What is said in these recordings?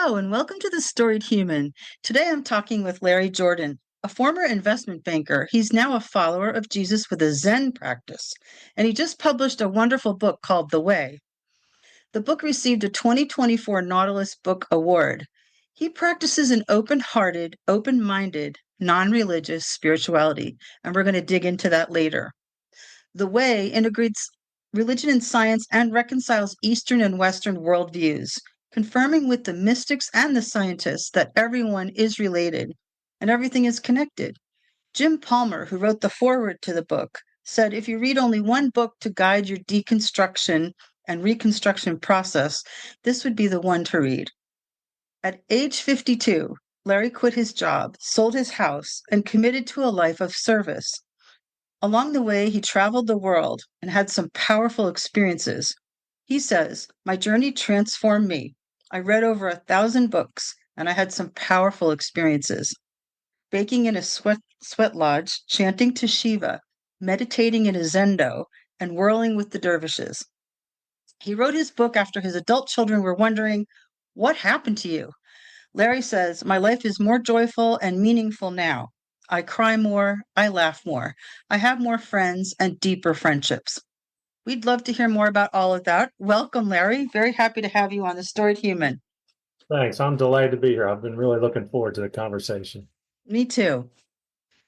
Hello, and welcome to The Storied Human. Today I'm talking with Larry Jordan, a former investment banker. He's now a follower of Jesus with a Zen practice, and he just published a wonderful book called The Way. The book received a 2024 Nautilus Book Award. He practices an open hearted, open minded, non religious spirituality, and we're going to dig into that later. The Way integrates religion and science and reconciles Eastern and Western worldviews, confirming with the mystics and the scientists that everyone is related and everything is connected. Jim Palmer, who wrote the foreword to the book, said if you read only one book to guide your deconstruction and reconstruction process, this would be the one to read. At age 52, Larry quit his job, sold his house, and committed to a life of service. Along the way, he traveled the world and had some powerful experiences. He says, "My journey transformed me. I read over 1,000 books and I had some powerful experiences. Baking in a sweat lodge, chanting to Shiva, meditating in a zendo, and whirling with the dervishes." He wrote his book after his adult children were wondering, "What happened to you?" Larry says, "My life is more joyful and meaningful now. I cry more, I laugh more, I have more friends and deeper friendships." We'd love to hear more about all of that. Welcome, Larry. Very happy to have you on The Storied Human. Thanks. I'm delighted to be here. I've been really looking forward to the conversation. Me too.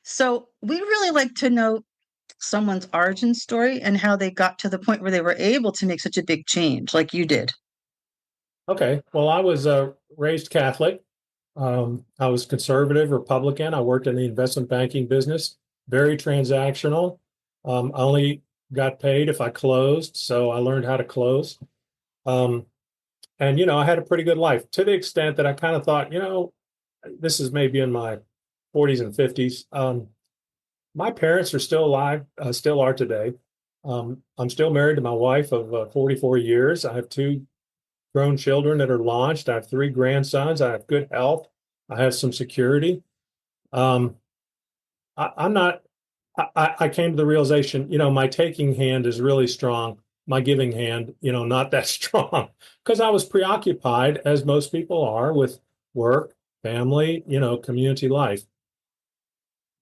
So, we really like to know someone's origin story and how they got to the point where they were able to make such a big change like you did. Okay. Well, I was raised Catholic. I was conservative, Republican. I worked in the investment banking business, very transactional. I only got paid if I closed, so I learned how to close. Um, I had a pretty good life to the extent that I kind of thought, this is maybe in my 40s and 50s. My parents are still alive, still are today. I'm still married to my wife of 44 years. I have two grown children that are launched. I have three grandsons. I have good health. I have some security. Um, I'm not, I came to the realization, my taking hand is really strong. My giving hand, not that strong because I was preoccupied, as most people are, with work, family, community life.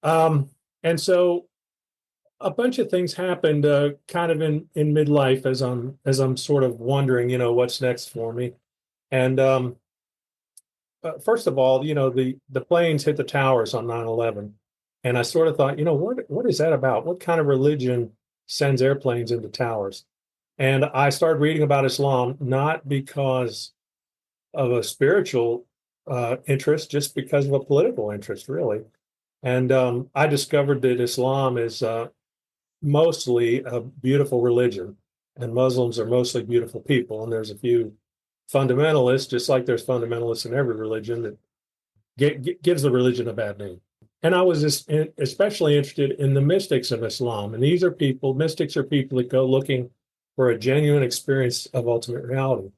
And so a bunch of things happened kind of in midlife as I'm sort of wondering, what's next for me. And first of all, the planes hit the towers on 9/11, and I sort of thought, what is that about? What kind of religion sends airplanes into towers? And I started reading about Islam, not because of a spiritual interest, just because of a political interest, really. And I discovered that Islam is mostly a beautiful religion, and Muslims are mostly beautiful people. And there's a few fundamentalists, just like there's fundamentalists in every religion, that gives the religion a bad name. And I was especially interested in the mystics of Islam. And mystics are people that go looking for a genuine experience of ultimate reality.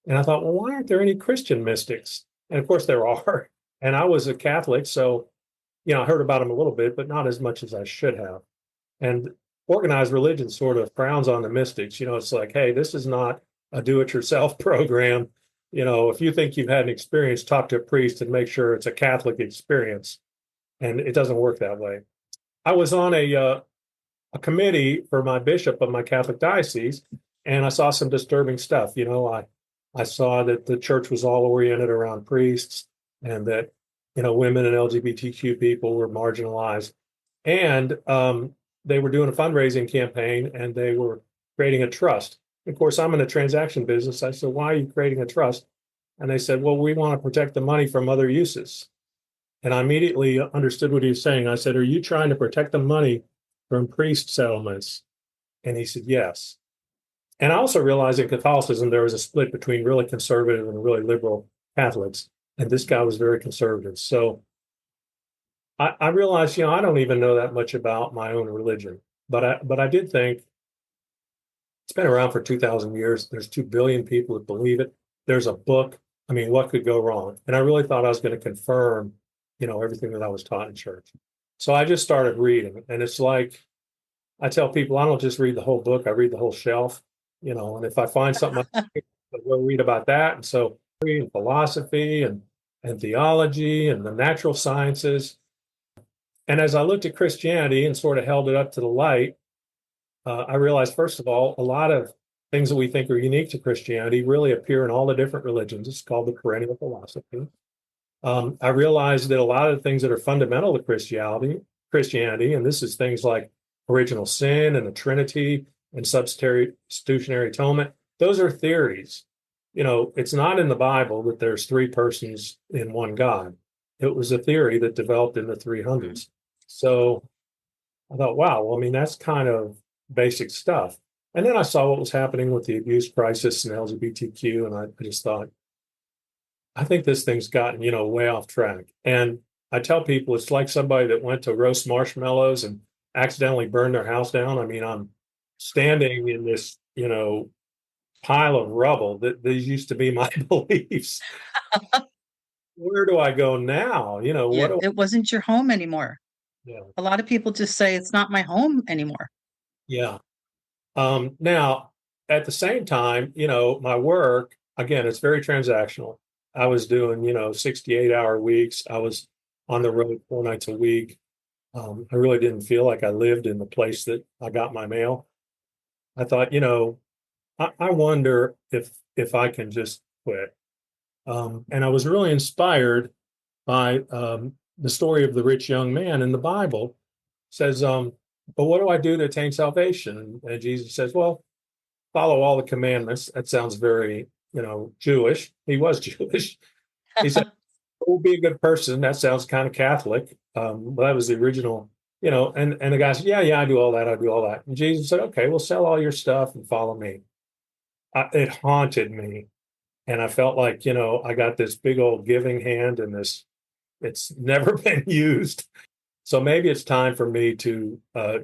And I thought, well, why aren't there any Christian mystics? And of course there are. And I was a Catholic, so, I heard about them a little bit, but not as much as I should have. And organized religion sort of frowns on the mystics. It's like, hey, this is not a do-it-yourself program. If you think you've had an experience, talk to a priest and make sure it's a Catholic experience. And it doesn't work that way. I was on a committee for my bishop of my Catholic diocese, and I saw some disturbing stuff. I saw that the church was all oriented around priests, and that women and LGBTQ people were marginalized, and they were doing a fundraising campaign, and they were creating a trust. Of course, I'm in a transaction business. I said, "Why are you creating a trust?" And they said, "Well, we want to protect the money from other uses." And I immediately understood what he was saying. I said, "Are you trying to protect the money from priest settlements?" And he said, "Yes." And I also realized in Catholicism, there was a split between really conservative and really liberal Catholics. And this guy was very conservative. So I realized, I don't even know that much about my own religion. But I did think it's been around for 2,000 years. There's 2 billion people that believe it. There's a book. I mean, what could go wrong? And I really thought I was going to confirm, everything that I was taught in church. So I just started reading. And it's like, I tell people, I don't just read the whole book. I read the whole shelf, and if I find something, I'll go read about that. And so and philosophy and theology and the natural sciences. And as I looked at Christianity and sort of held it up to the light, I realized, first of all, a lot of things that we think are unique to Christianity really appear in all the different religions. It's called the perennial philosophy. I realized that a lot of the things that are fundamental to Christianity, and this is things like original sin and the Trinity and substitutionary atonement, those are theories. It's not in the Bible that there's three persons in one God. It was a theory that developed in the 300s. So I thought, wow, well, I mean, that's kind of basic stuff. And then I saw what was happening with the abuse crisis and LGBTQ, and I just thought, I think this thing's gotten, way off track. And I tell people it's like somebody that went to roast marshmallows and accidentally burned their house down. I mean, I'm standing in this, pile of rubble that these used to be my beliefs. Where do I go now? What Yeah, do it wasn't your home anymore. yeah, A lot of people just say it's not my home anymore. yeah. Now, at the same time, my work, again, it's very transactional. I was doing, 68-hour weeks. I was on the road 4 nights a week. I really didn't feel like I lived in the place that I got my mail. I thought, I wonder if I can just quit. And I was really inspired by the story of the rich young man in the Bible. It says, but what do I do to attain salvation? And Jesus says, well, follow all the commandments. That sounds very, Jewish. He was Jewish. He said, oh, be a good person. That sounds kind of Catholic. But that was the original, and the guy said, yeah, I do all that. I do all that. And Jesus said, okay, well, sell all your stuff and follow me. It haunted me. And I felt like, I got this big old giving hand and it's never been used. So maybe it's time for me to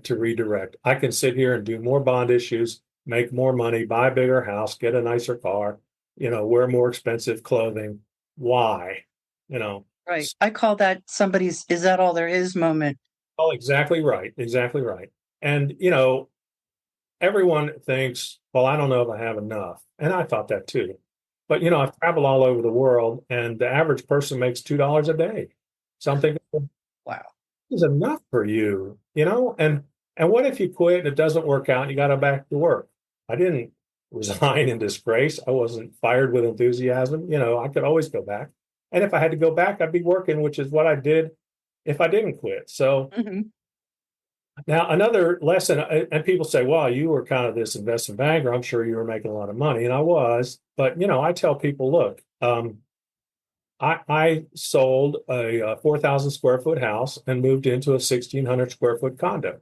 redirect. I can sit here and do more bond issues, make more money, buy a bigger house, get a nicer car, wear more expensive clothing. Why? You know, Right. I call that somebody's "is that all there is" moment. oh, exactly right, exactly right. And everyone thinks, well, I don't know if I have enough, and I thought that too. But I've traveled all over the world, and the average person makes $2 a day. Something Wow. is enough for you, and what if you quit and it doesn't work out and you got to back to work? I didn't resign in disgrace. I wasn't fired with enthusiasm. I could always go back. And if I had to go back, I'd be working, which is what I did if I didn't quit. So Hmm. now another lesson, and people say, well, you were kind of this investment banker. I'm sure you were making a lot of money. And I was, but I tell people, look, I sold a 4,000 square foot house and moved into a 1,600 square foot condo.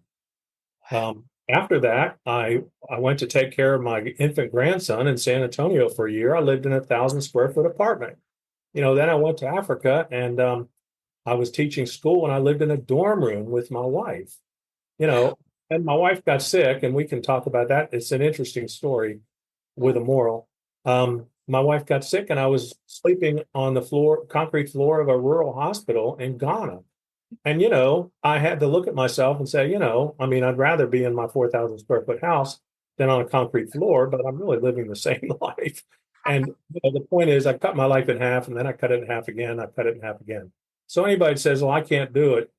After that, I went to take care of my infant grandson in San Antonio for a year. I lived in a 1,000 square foot apartment. Then I went to Africa and I was teaching school and I lived in a dorm room with my wife. You know, and my wife got sick, and we can talk about that. It's an interesting story with a moral. My wife got sick, and I was sleeping on the concrete floor of a rural hospital in Ghana. And, I had to look at myself and say, I mean, I'd rather be in my 4,000 square foot house than on a concrete floor, but I'm really living the same life. And the point is, I cut my life in half, and then I cut it in half again. I cut it in half again. So anybody says, well, I can't do it.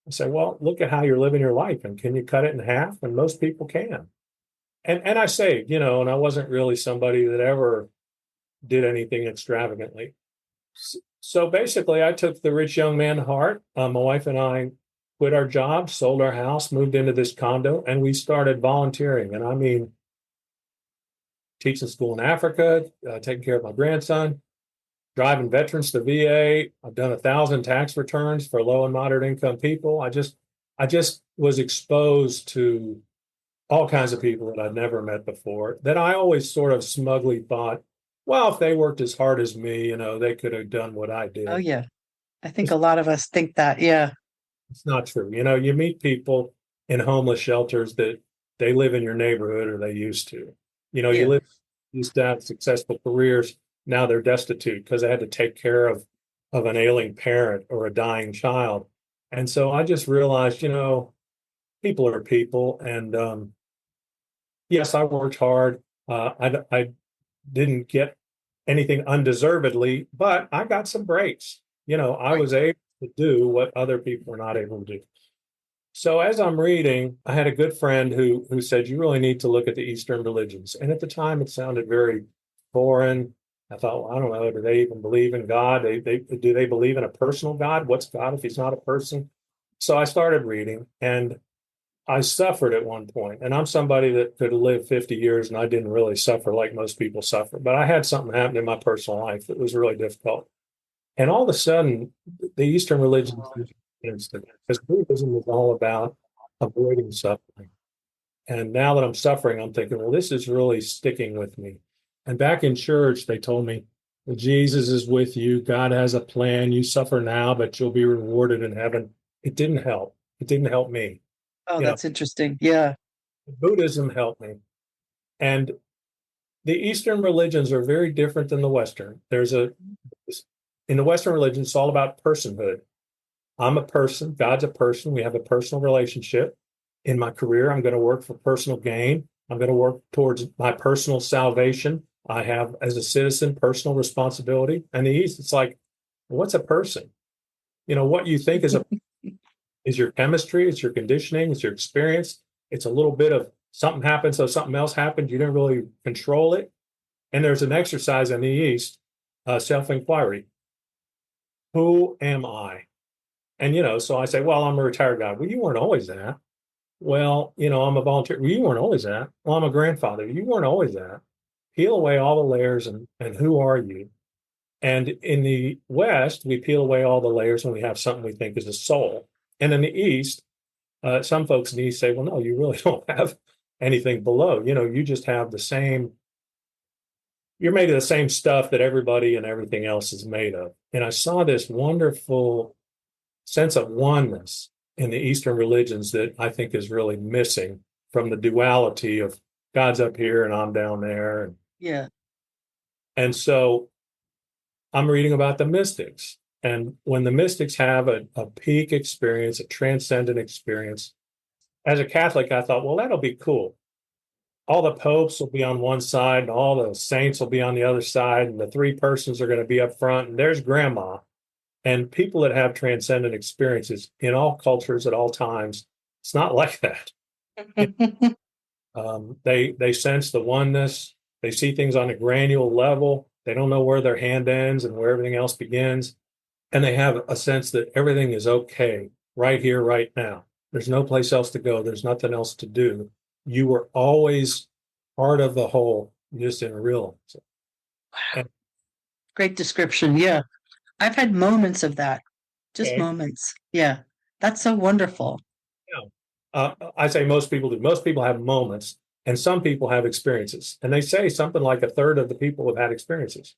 I say, well, look at how you're living your life, and can you cut it in half? And most people can. And I saved, and I wasn't really somebody that ever did anything extravagantly. So basically, I took the rich young man to heart. My wife and I quit our jobs, sold our house, moved into this condo, and we started volunteering. And I mean, teaching school in Africa, taking care of my grandson, driving veterans to VA. I've done 1,000 tax returns for low and moderate income people. I just was exposed to all kinds of people that I'd never met before that I always sort of smugly thought, well, if they worked as hard as me, they could have done what I Oh did. yeah. I think It's, a lot of us think that. Yeah. it's not true. You meet people in homeless shelters that they live in your neighborhood or they used to. You Yeah. used to have successful careers. Now they're destitute because they had to take care of an ailing parent or a dying child. And so I just realized, people are people. And yes, I worked hard. I didn't get anything undeservedly, but I got some breaks. I Right. was able to do what other people were not able to do. So as I'm reading, I had a good friend who said, you really need to look at the Eastern religions. And at the time, it sounded very foreign. I thought, well, I don't know, do they even believe in God? Do they believe in a personal God? What's God if he's not a person? So I started reading, and I suffered at one point. And I'm somebody that could live 50 years, and I didn't really suffer like most people suffer. But I had something happen in my personal life that was really difficult. And all of a sudden, the Eastern religions, because Buddhism is all about avoiding suffering. And now that I'm suffering, I'm thinking, well, this is really sticking with me. And back in church, they told me, well, Jesus is with you. God has a plan. You suffer now, but you'll be rewarded in heaven. It didn't help. It didn't help me. Oh, You know, that's interesting. Yeah. Buddhism helped me. And the Eastern religions are very different than the Western. In the Western religion, it's all about personhood. I'm a person, God's a person. We have a personal relationship. In my career, I'm going to work for personal gain. I'm going to work towards my personal salvation. I have, as a citizen, personal responsibility. And the East, it's like, what's a person? What you think is your chemistry, it's your conditioning, it's your experience. It's a little bit of something happened, so something else happened. You didn't really control it. And there's an exercise in the East, self-inquiry. Who am I? And, so I say, well, I'm a retired guy. Well, you weren't always that. Well, I'm a volunteer. Well, you weren't always that. Well, I'm a grandfather. You weren't always that. Peel away all the layers and who are you? And in the West, we peel away all the layers and we have something we think is a soul. And in the East, some folks in the East say, well, no, you really don't have anything below. You just have you're made of the same stuff that everybody and everything else is made of. And I saw this wonderful sense of oneness in the Eastern religions that I think is really missing from the duality of God's up here and I'm down there. Yeah. And so I'm reading about the mystics. And when the mystics have a peak experience, a transcendent experience, as a Catholic, I thought, well, that'll be cool. All the popes will be on one side and all the saints will be on the other side, and the three persons are going to be up front, and there's grandma. And people that have transcendent experiences in all cultures at all times, it's not like that. They sense the oneness. They see things on a granular level. They don't know where their hand ends and where everything else begins. And they have a sense that everything is okay right here, right now. There's no place else to go. There's nothing else to do. You were always part of the whole, just in real. And, Great description. Yeah. I've had moments of that. Just okay. moments. Yeah. That's so wonderful. I say most people do. Most people have moments, and some people have experiences. And they say something like a third of the people have had experiences.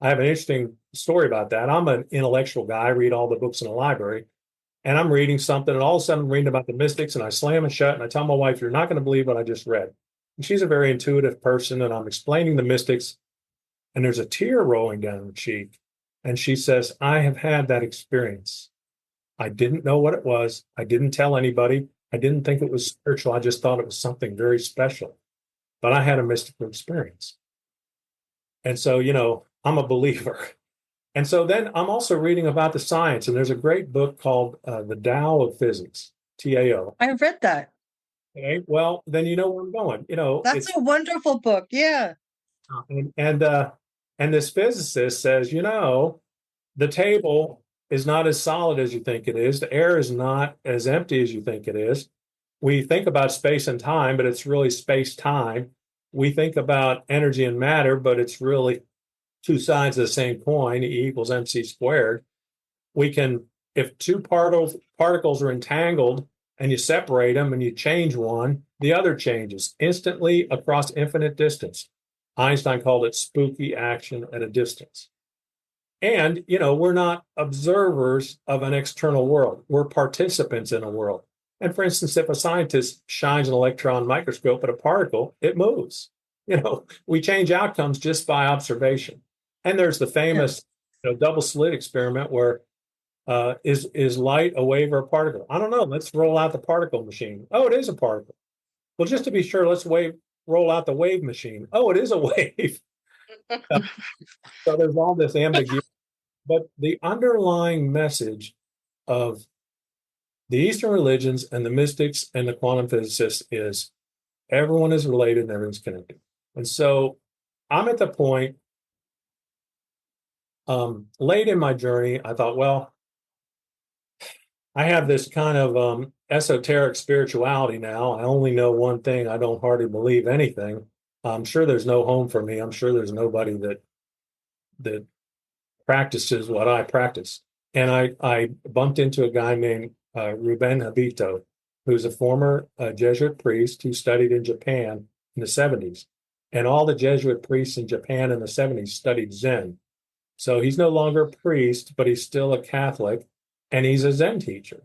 I have an interesting story about that. I'm an intellectual guy. I read all the books in the library, and I'm reading something, and all of a sudden I'm reading about the mystics, and I slam it shut, and I tell my wife, "You're not going to believe what I just read." And she's a very intuitive person, and I'm explaining the mystics, and there's a tear rolling down her cheek, and she says, "I have had that experience. I didn't know what it was. I didn't tell anybody. I didn't think it was spiritual. I just thought it was something very special. But I had a mystical experience." And so, I'm a believer. And so then I'm also reading about the science, and there's a great book called The Tao of Physics, TAO. I read that. Okay, well, then you know where I'm going. That's It's a wonderful book. Yeah. and this physicist says, the table is not as solid as you think it is. The air is not as empty as you think it is. We think about space and time, but it's really space time. We think about energy and matter, but it's really two sides of the same coin, E equals mc squared. We can, if two particles are entangled and you separate them and you change one, the other changes instantly across infinite distance. Einstein called it spooky action at a distance. And, we're not observers of an external world. We're participants in a world. And for instance, if a scientist shines an electron microscope at a particle, it moves. We change outcomes just by observation. And there's the Yeah. famous double slit experiment where is light a wave or a particle? I don't know. Let's roll out the particle machine. Oh, it is a particle. Well, just to be sure, let's roll out the wave machine. Oh, it is a wave. So there's all this ambiguity, but the underlying message of the Eastern religions and the mystics and the quantum physicists is everyone is related and everyone's connected. And so I'm at the point late in my journey, I thought, well, I have this kind of esoteric spirituality now. I only know one thing. I don't hardly believe anything. I'm sure there's no home for me. I'm sure there's nobody that practices what I practice. And I bumped into a guy named Ruben Habito, who's a former Jesuit priest who studied in Japan in the 70s. And all the Jesuit priests in Japan in the 70s studied Zen. So he's no longer a priest, but he's still a Catholic, and he's a Zen teacher.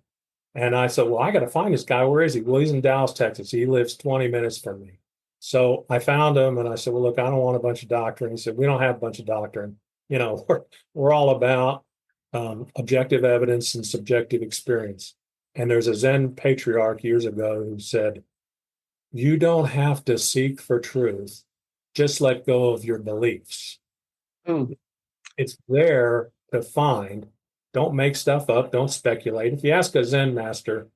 And I said, well, I got to find this guy. Where is he? Well, he's in Dallas, Texas. He lives 20 minutes from me. So I found him and I said, well, look, I don't want a bunch of doctrine. He said, we don't have a bunch of doctrine. You know, we're all about objective evidence and subjective experience. And there's a Zen patriarch years ago who said, you don't have to seek for truth. Just let go of your beliefs. Ooh. It's there to find. Don't make stuff up. Don't speculate. If you ask a Zen master,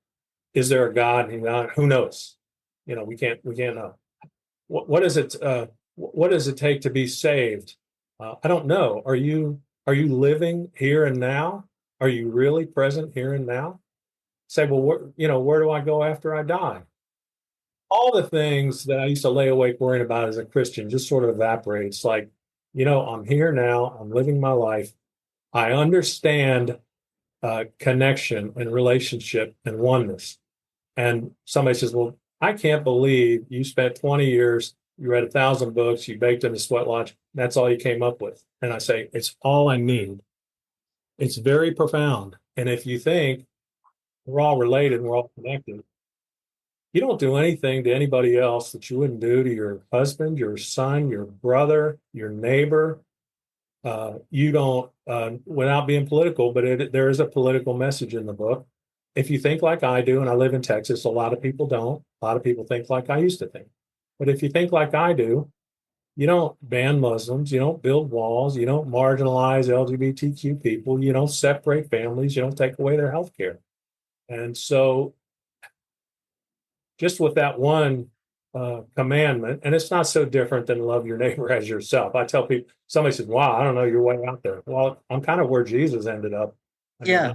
is there a God? Who knows? You know, we can't know. What is it? What does it take to be saved? I don't know. Are you living here and now? Are you really present here and now? Say, well, where do I go after I die? All the things that I used to lay awake worrying about as a Christian just sort of evaporate. It's like, I'm here now. I'm living my life. I understand connection and relationship and oneness. And somebody says, well, I can't believe you spent 20 years, you read 1,000 books, you baked in a sweat lodge. That's all you came up with. And I say, it's all I need. It's very profound. And if you think we're all related, we're all connected, you don't do anything to anybody else that you wouldn't do to your husband, your son, your brother, your neighbor. You don't, without being political, but there is a political message in the book. If you think like I do, and I live in Texas, a lot of people don't. A lot of people think like I used to think. But if you think like I do, you don't ban Muslims, you don't build walls, you don't marginalize LGBTQ people, you don't separate families, you don't take away their health care. And so just with that one commandment, and it's not so different than love your neighbor as yourself. I tell people, somebody says, wow, I don't know your way out there. Well, I'm kind of where Jesus ended up. I Yeah.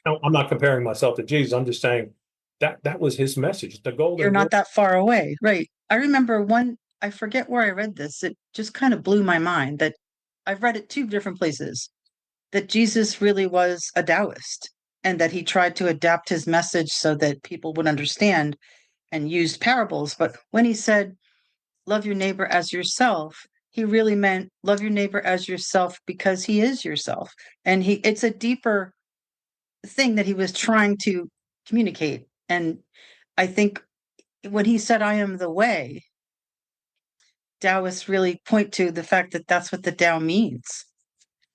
mean, I'm not comparing myself to Jesus. I'm just saying that was his message, the You're golden rule. not that far away. Right. I remember I forget where I read this. It just kind of blew my mind that I've read it two different places, that Jesus really was a Taoist and that he tried to adapt his message so that people would understand and used parables. But when he said, love your neighbor as yourself, he really meant love your neighbor as yourself because he is yourself. And it's a deeper thing that he was trying to communicate. And I think when he said, I am the way, Taoists really point to the fact that that's what the Tao means.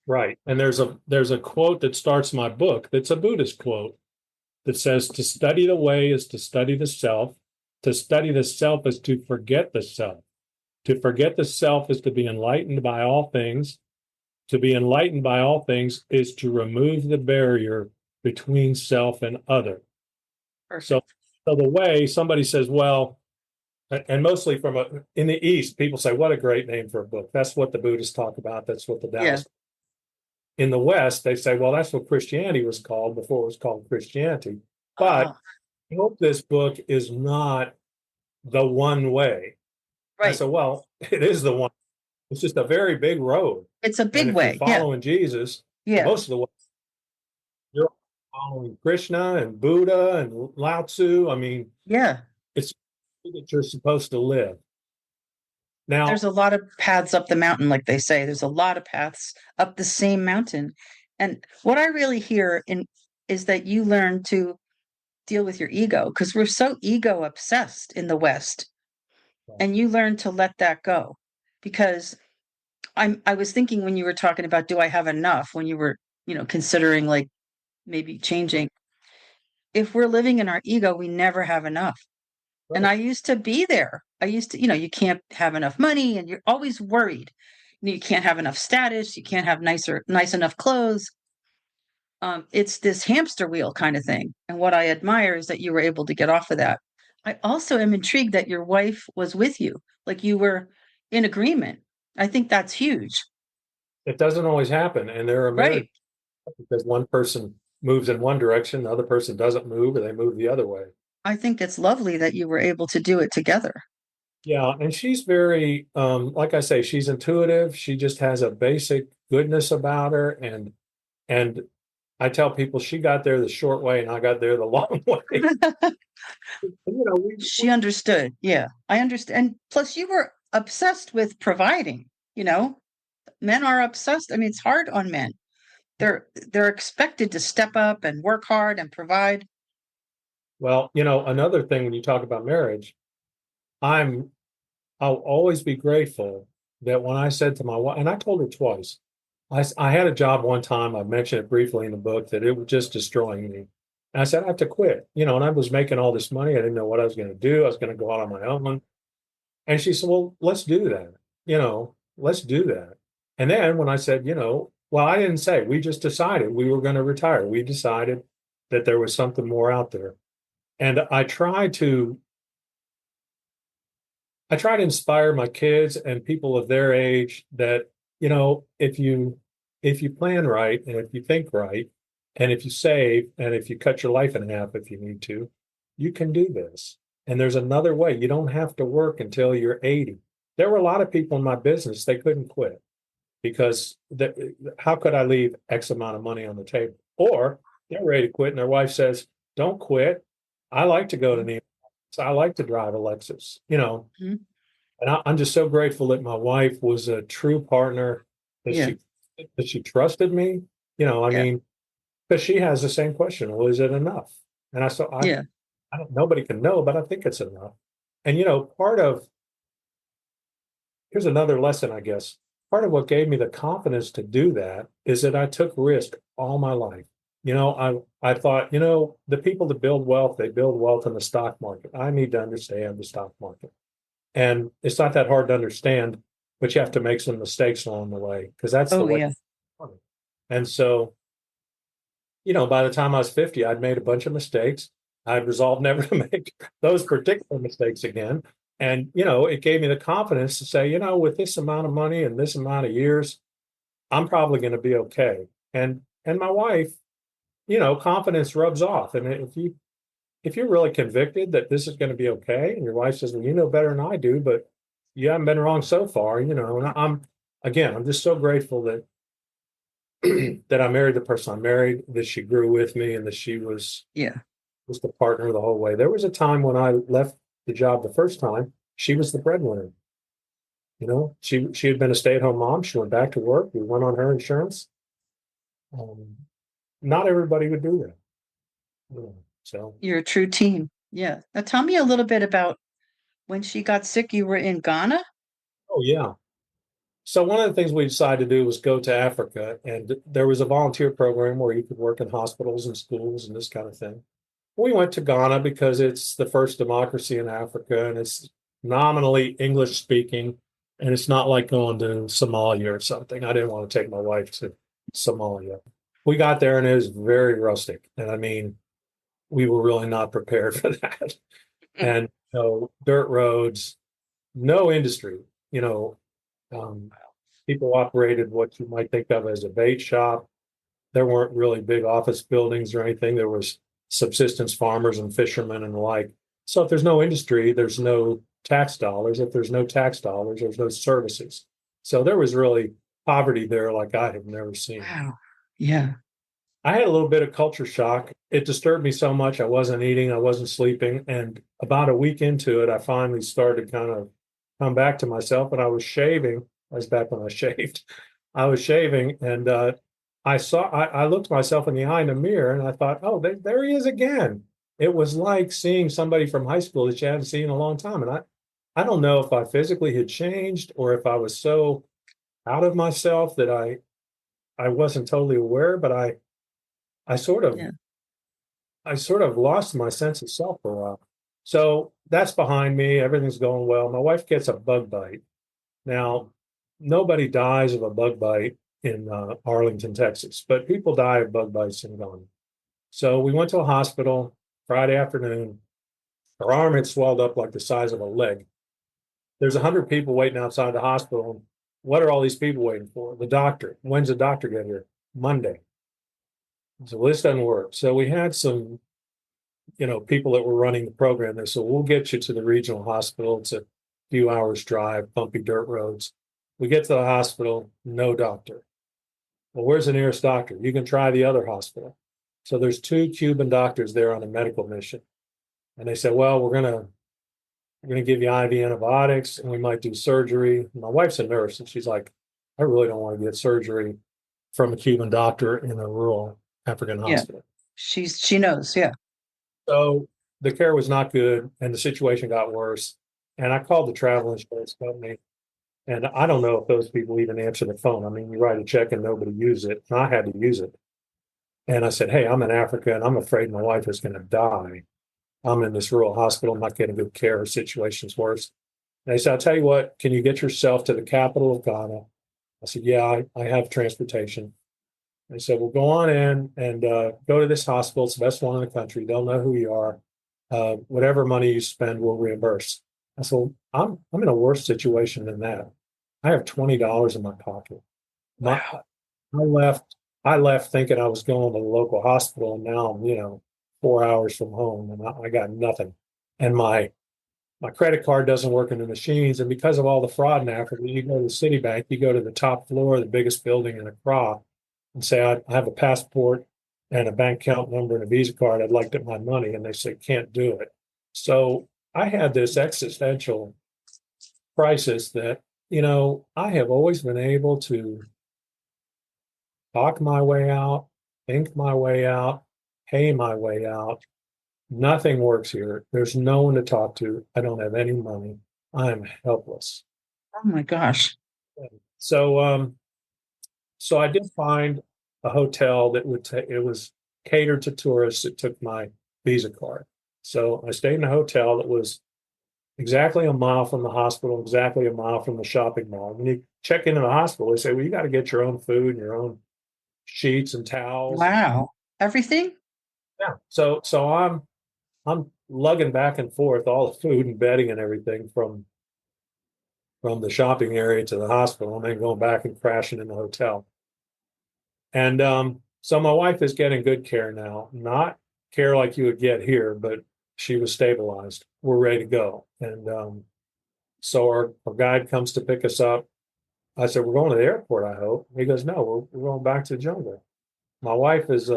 Right. And there's a quote that starts my book that's a Buddhist quote that says, to study the way is to study the self. To study the self is to forget the self. To forget the self is to be enlightened by all things. To be enlightened by all things is to remove the barrier between self and other. So, Perfect. so the way somebody says, well, and mostly in the East, people say, what a great name for a book. That's what the Buddhists talk about. That's what the Yeah. Taoists. In the West, they say, well, that's what Christianity was called before it was called Christianity. But Ah, I hope this book is not the one way. I right. said, well, it is the one. It's just a very big road. It's a And big if you're way. Yeah. following Jesus, Yeah. most of the way, you're following Krishna and Buddha and Lao Tzu. I mean, Yeah. it's that you're supposed to live. Now, There's a lot of paths up the mountain, like they say. There's a lot of paths up the same mountain. And what I really hear is that you learn to deal with your ego because we're so ego obsessed in the West. And you learn to let that go. Because I was thinking when you were talking about do I have enough when you were, considering like maybe changing. If we're living in our ego, we never have enough. And right, I used to be there. I used to, you can't have enough money and you're always worried. You can't have enough status. You can't have nice enough clothes. It's this hamster wheel kind of thing. And what I admire is that you were able to get off of that. I also am intrigued that your wife was with you, like you were in agreement. I think that's huge. It doesn't always happen. And there are marriages Right. because one person moves in one direction, the other person doesn't move, or they move the other way. I think it's lovely that you were able to do it together. Yeah, and she's very, like I say, she's intuitive. She just has a basic goodness about her, and I tell people she got there the short way, and I got there the long way. And, She understood. Yeah, I understand. And plus, you were obsessed with providing. You know, men are obsessed. I mean, it's hard on men. They're expected to step up and work hard and provide. well, another thing when you talk about marriage, I'm I'll always be grateful that when I said to my wife, and I told her twice, I had a job one time, I mentioned it briefly in the book, that it was just destroying me. And I said, I have to quit, and I was making all this money. I didn't know what I was going to do. I was going to go out on my own. And she said, well, let's do that. Let's do that. And then when I said, well, I didn't say, we just decided we were going to retire. We decided that there was something more out there. And I try to inspire my kids and people of their age that, if you plan right and if you think right, and if you save and if you cut your life in half if you need to, you can do this. And there's another way. You don't have to work until you're 80. There were a lot of people in my business, they couldn't quit because how could I leave X amount of money on the table? Or they're ready to quit and their wife says, don't quit. I like to go to New I like to drive a Lexus. Mhm. And I'm just so grateful that my wife was a true partner, that Yeah, she trusted me. I yeah, mean, because she has the same question, well, is it enough? And yeah. I don't, nobody can know, but I think it's enough. And here's another lesson, I guess. Part of what gave me the confidence to do that is that I took risk all my life. I thought, the people that build wealth, they build wealth in the stock market. I need to understand the stock market. And it's not that hard to understand, but you have to make some mistakes along the way because that's the Oh, way. yeah. And so, by the time I was 50, I'd made a bunch of mistakes. I'd resolved never to make those particular mistakes again. And, it gave me the confidence to say, with this amount of money and this amount of years, I'm probably going to be okay. And my wife, confidence rubs off. And if you're really convicted that this is going to be okay, and your wife says, well, you know better than I do, but you haven't been wrong so far, and I'm just so grateful that that I married the person I married, that she grew with me, and that she Yeah. was the partner the whole way. There was a time when I left the job the first time, she was the breadwinner. She had been a stay-at-home mom. She went back to work. We went on her insurance. Um, Not everybody would do that. So, You're a true team. Yeah. Now tell me a little bit about when she got sick, you were in Ghana? oh yeah. So one of the things we decided to do was go to Africa, and there was a volunteer program where you could work in hospitals and schools and this kind of thing. We went to Ghana because it's the first democracy in Africa, and it's nominally English speaking, and it's not like going to Somalia or something. I didn't want to take my wife to Somalia. We got there and it was very rustic, and I mean, we were really not prepared for that. And dirt roads, no industry. You know, um, People operated what you might think of as a bait shop. There weren't really big office buildings or anything. There was subsistence farmers and fishermen and the like. So if there's no industry, there's no tax dollars. If there's no tax dollars, there's no services. So there was really poverty there like I have never seen. Wow. Yeah. I had a little bit of culture shock. It disturbed me so much. I wasn't eating, I wasn't sleeping. And about a week into it, I finally started to kind of come back to myself, and I was shaving. I was back when I shaved. I was shaving, and I looked myself in the eye in the mirror, and I thought, oh, there he is again. It was like seeing somebody from high school that you hadn't seen in a long time. And I don't know if I physically had changed or if I was so out of myself that I wasn't totally aware, but I sort of Yeah. I sort of lost my sense of self for a while. So that's behind me. Everything's going well. My wife gets a bug bite. Now, nobody dies of a bug bite in Arlington, Texas, but people die of bug bites in Ghana. So we went to a hospital Friday afternoon. Her arm had swelled up like the size of a leg. There's 100 people waiting outside the hospital. What are all these people waiting for? The doctor. When's the doctor get here? Monday. So this doesn't work. So we had some, people that were running the program. They said, we'll get you to the regional hospital. It's a few hours drive, bumpy dirt roads. We get to the hospital, no doctor. Well, where's the nearest doctor? You can try the other hospital. So there's two Cuban doctors there on a medical mission. And they said, well, we're going to give you IV antibiotics and we might do surgery. My wife's a nurse and she's like, I really don't want to get surgery from a Cuban doctor in a rural African Yeah. hospital. She knows. Yeah. So the care was not good and the situation got worse. And I called the travel insurance company. And I don't know if those people even answer the phone. I mean, you write a check and nobody uses it. And I had to use it. And I said, hey, I'm in Africa and I'm afraid my wife is going to die. I'm in this rural hospital. I'm not getting good care. Her situation's worse. And they said, I'll tell you what, can you get yourself to the capital of Ghana? I said, yeah, I have transportation. They said, well, go on in and go to this hospital. It's the best one in the country. They'll know who you are. Whatever money you spend, we'll reimburse. I said, well, I'm in a worse situation than that. I have $20 in my pocket. Wow. I left thinking I was going to the local hospital, and now I'm, 4 hours from home, and I got nothing. And my credit card doesn't work in the machines. And because of all the fraud in Africa, you go to the Citibank, you go to the top floor, the biggest building in Accra, and say, I have a passport and a bank account number and a Visa card. I'd like to my money. And they say, can't do it. So I had this existential crisis that, I have always been able to talk my way out, think my way out, pay my way out. Nothing works here. There's no one to talk to. I don't have any money. I'm helpless. Oh my gosh. So, so I did find a hotel that would take. It was catered to tourists. It took my Visa card. So I stayed in a hotel that was exactly a mile from the hospital, exactly a mile from the shopping mall. When you check into the hospital, they say, well, you got to get your own food and your own sheets and towels. Wow. Everything? Yeah. So I'm lugging back and forth all the food and bedding and everything from the shopping area to the hospital, and then going back and crashing in the hotel. And so my wife is getting good care now, not care like you would get here, but she was stabilized. We're ready to go. And so our guide comes to pick us up. I said, we're going to the airport, I hope. He goes, no, we're going back to the jungle. My wife is,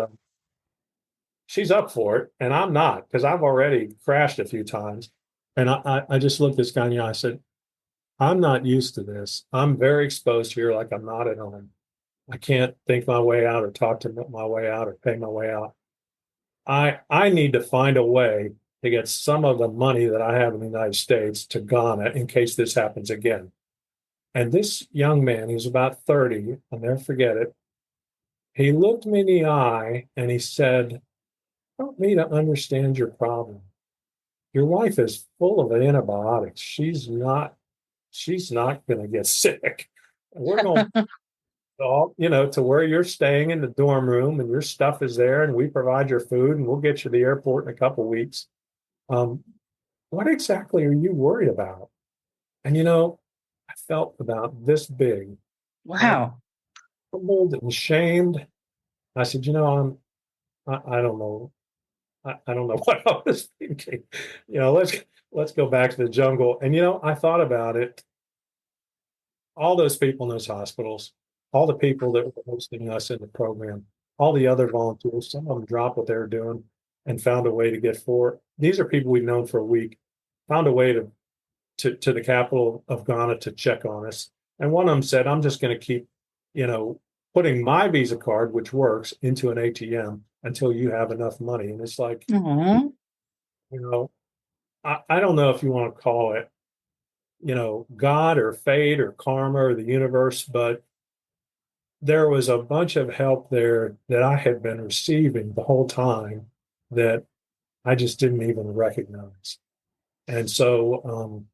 she's up for it, and I'm not, because I've already crashed a few times. And I just looked this guy in the eye. I said, I'm not used to this. I'm very exposed here, like I'm not at home. I can't think my way out or talk to my way out or pay my way out. I need to find a way to get some of the money that I have in the United States to Ghana in case this happens again. And this young man, he's about 30, I'll never forget it. He looked me in the eye and he said, help me to understand your problem. Your wife is full of antibiotics. She's not going to get sick. We're going to where you're staying in the dorm room and your stuff is there and we provide your food and we'll get you to the airport in a couple of weeks. What exactly are you worried about? And I felt about this big. I Wow. humbled and shamed. I said, I don't know. I don't know what I was thinking. Let's go back to the jungle. And I thought about it. All those people in those hospitals, all the people that were hosting us in the program, all the other volunteers, some of them dropped what they were doing and found a way to get for. These are people we've known for a week, found a way to the capital of Ghana to check on us. And one of them said, I'm just going to keep, putting my Visa card, which works, into an ATM until you have enough money. And it's like, Aw. I don't know if you want to call it, God or fate or karma or the universe, but there was a bunch of help there that I had been receiving the whole time that I just didn't even recognize. And so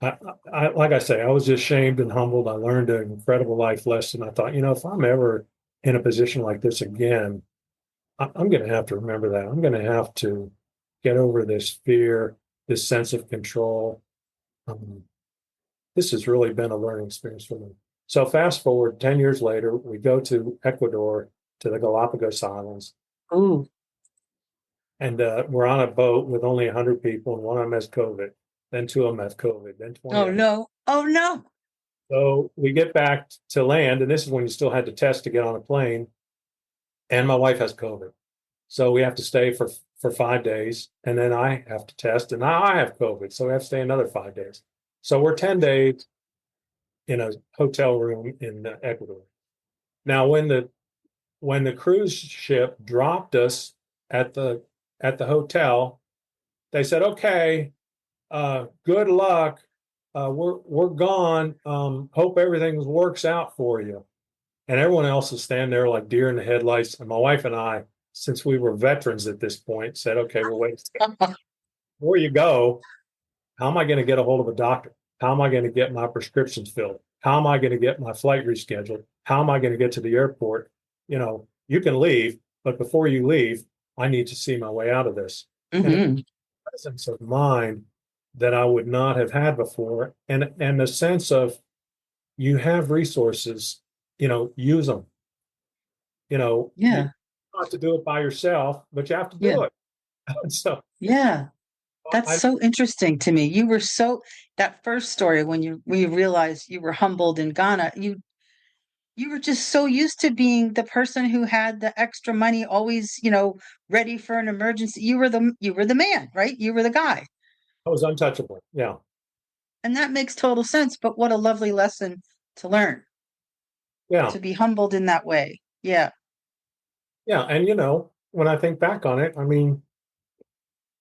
Like I say, I was just shamed and humbled. I learned an incredible life lesson. I thought, if I'm ever in a position like this again, I'm going to have to remember that. I'm going to have to get over this fear, this sense of control. Um, this has really been a learning experience for me. So fast forward 10 years later, we go to Ecuador, to the Galapagos Islands, Ooh. and we're on a boat with only 100 people, and one of them has COVID, then two of them have COVID, then 20 Oh of them. no. Oh no. So we get back to land, and this is when you still had to test to get on a plane, and my wife has COVID. So we have to stay for 5 days, and then I have to test, and now I have COVID. So we have to stay another 5 days. So we're 10 days in a hotel room in Ecuador. Now, when the cruise ship dropped us at the hotel, they said, "Okay, good luck. We're gone. Hope everything works out for you." And everyone else is standing there like deer in the headlights. And my wife and I, since we were veterans at this point, said, "Okay, well, wait. Before you go, how am I going to get a hold of a doctor? How am I going to get my prescriptions filled? How am I going to get my flight rescheduled? How am I going to get to the airport? You can leave, but before you leave, I need to see my way out of this." And a Hmm. presence of mind that I would not have had before, and the sense of, you have resources, use them. You Yeah. don't have to do it by yourself, but you have to Yeah. do it. So Yeah. That's I so interesting to me. You were so that first story when you realized you were humbled in Ghana, you were just so used to being the person who had the extra money always, ready for an emergency. You were the man, right? You were the guy. I was untouchable. Yeah. And that makes total sense, but what a lovely lesson to learn, Yeah. to be humbled in that way. Yeah. Yeah. And when I think back on it, I mean,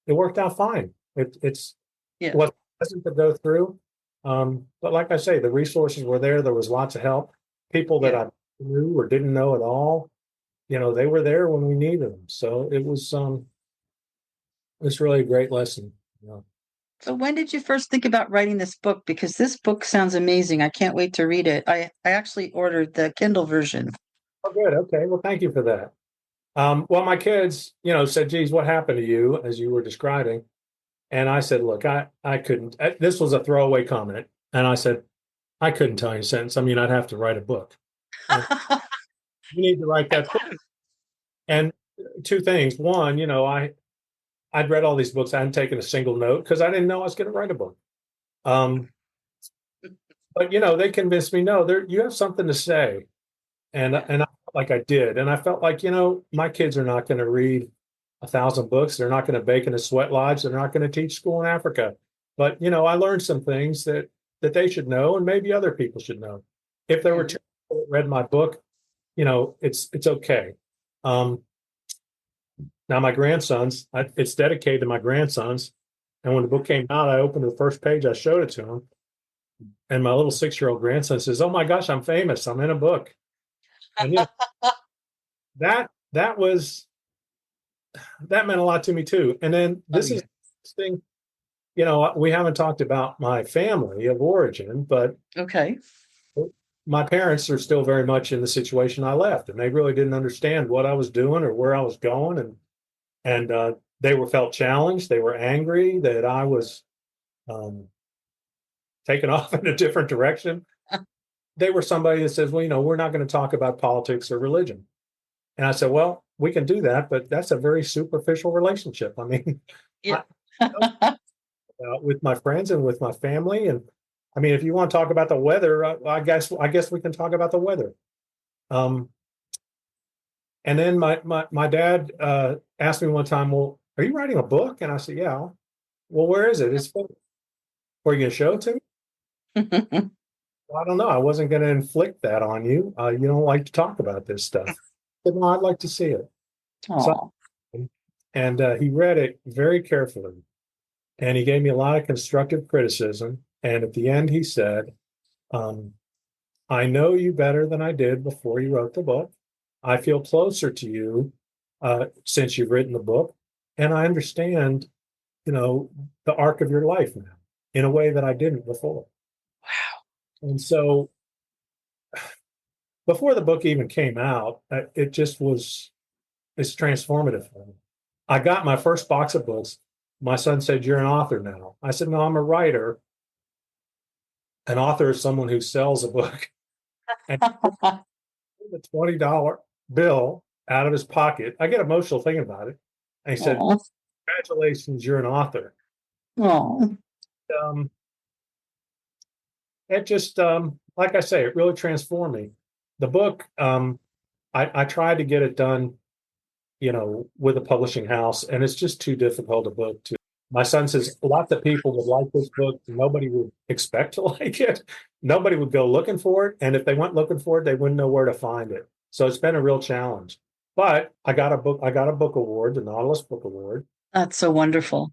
it worked out fine. It Yeah. was pleasant to go through. But like I say, the resources were there. There was lots of help. People that Yeah. I knew or didn't know at all, they were there when we needed them. So it's really a great lesson. Yeah. So when did you first think about writing this book? Because this book sounds amazing. I can't wait to read it. I actually ordered the Kindle version. Oh, good. Okay. Well, thank you for that. Well, my kids, said, "Geez, what happened to you?" as you were describing. And I said, "Look, I couldn't." This was a throwaway comment. And I said, "I couldn't tell you a sentence. I mean, I'd have to write a book. And you need to write I that book." And two things. One, I'd read all these books. I hadn't taken a single note because I didn't know I was going to write a book. Um, but they convinced me, no, you have something to say. And I felt like I did. And I felt like, my kids are not going to read 1,000 books. They're not going to bake in a sweat lodge. They're not going to teach school in Africa. But, I learned some things that they should know, and maybe other people should know. If there were Yeah. two people that read my book, it's okay. Um, Now my grandsons, it's dedicated to my grandsons. And when the book came out, I opened the first page, I showed it to them. And my little 6-year-old grandson says, "Oh my gosh, I'm famous. I'm in a book." And that was that meant a lot to me too. And then Oh this yeah. is interesting. We haven't talked about my family of origin, but Okay. my parents are still very much in the situation I left, and they really didn't understand what I was doing or where I was going, and they were felt challenged. They were angry that I was um, taken off in a different direction. They were somebody that says, "Well, we're not going to talk about politics or religion." And I said, "Well, we can do that, but that's a very superficial relationship. I mean, Yeah. I, with my friends and with my family, and I mean, if you want to talk about the weather, I guess we can talk about the weather." Um, and then my dad asked me one time, "Well, are you writing a book?" And I said, "Yeah." "Well, where is it?" "It's finished." "Are you going to show it to me?" "Well, I don't know. I wasn't going to inflict that on you. You don't like to talk about this stuff." I said, "No, I'd like to see it." So, Oh. and he read it very carefully, and he gave me a lot of constructive criticism. And at the end, he said, um, "I know you better than I did before you wrote the book. I feel closer to you since you've written the book, and I understand, the arc of your life now. in a way that I didn't before. And so before the book even came out, it just was, it's transformative for me. I got my first box of books. My son said, "You're an author now." I said, "No, I'm a writer." An author is someone who sells a book. And the $20 bill out of his pocket. I get emotional thinking about it. And he said, Oh, "Congratulations, you're an author." oh, Um, it just, like I say, it really transformed me. The book, I tried to get it done, with a publishing house, and it's just too difficult a book to. My son says lots of people would like this book. Nobody would expect to like it. Nobody would go looking for it. And if they went looking for it, they wouldn't know where to find it. So it's been a real challenge. But I got a book award, the Nautilus Book Award. that's so wonderful.